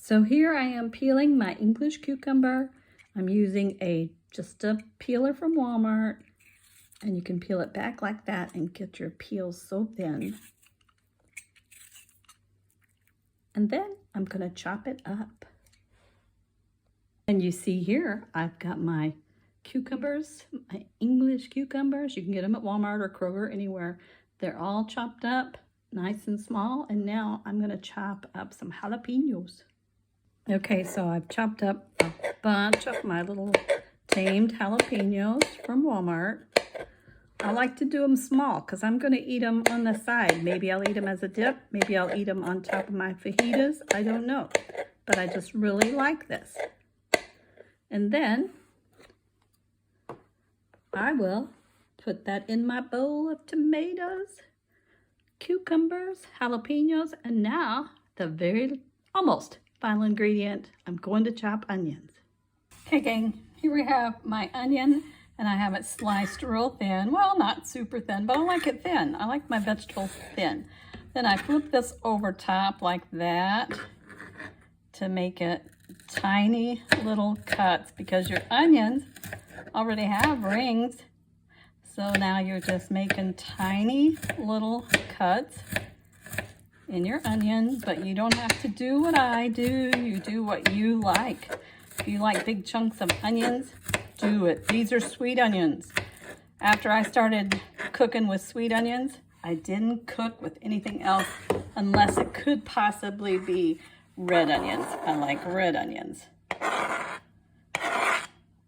So here I am peeling my English cucumber. I'm using just a peeler from Walmart, and you can peel it back like that and get your peels so thin. And then I'm going to chop it up. And you see here, I've got my cucumbers, my English cucumbers. You can get them at Walmart or Kroger, anywhere. They're all chopped up, nice and small. And now I'm going to chop up some jalapenos. Okay, so I've chopped up a bunch of my little tamed jalapenos from Walmart. I like to do them small because I'm going to eat them on the side. Maybe I'll eat them as a dip. Maybe I'll eat them on top of my fajitas. I don't know. But I just really like this. And then I will put that in my bowl of tomatoes, cucumbers, jalapenos, and now the almost final ingredient, I'm going to chop onions. Okay, gang, here we have my onion. And I have it sliced real thin. Well, not super thin, but I like it thin. I like my vegetables thin. Then I flip this over top like that to make it tiny little cuts, because your onions already have rings. So now you're just making tiny little cuts in your onion, but you don't have to do what I do. You do what you like. If you like big chunks of onions, do it. These are sweet onions. After I started cooking with sweet onions, I didn't cook with anything else unless it could possibly be red onions. I like red onions.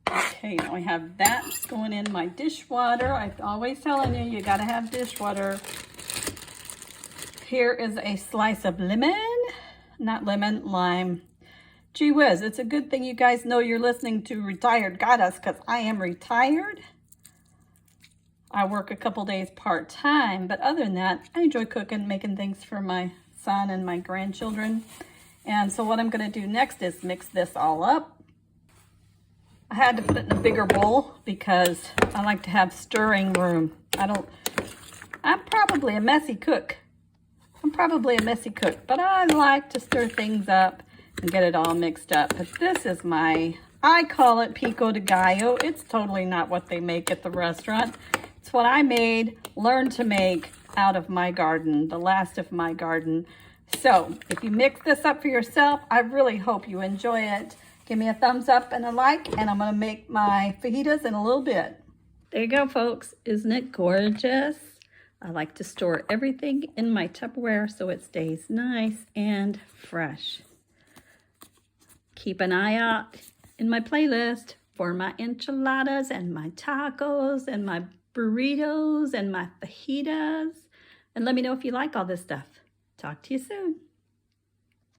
Okay, now I have that going in my dishwater. I'm always telling you, you gotta have dishwater. Here is a slice of lemon, not lemon, lime. Gee whiz, it's a good thing you guys know you're listening to Retired Goddess, because I am retired. I work a couple days part-time, but other than that, I enjoy cooking, making things for my son and my grandchildren. And so what I'm going to do next is mix this all up. I had to put it in a bigger bowl because I like to have stirring room. I'm probably a messy cook. But I like to stir things up and get it all mixed up. But this is I call it pico de gallo. It's totally not what they make at the restaurant. It's what I learned to make out of my garden, the last of my garden. So if you mix this up for yourself, I really hope you enjoy it. Give me a thumbs up and a like, and I'm gonna make my fajitas in a little bit. There you go, folks. Isn't it gorgeous? I like to store everything in my Tupperware so it stays nice and fresh. Keep an eye out in my playlist for my enchiladas and my tacos and my burritos and my fajitas. And let me know if you like all this stuff. Talk to you soon.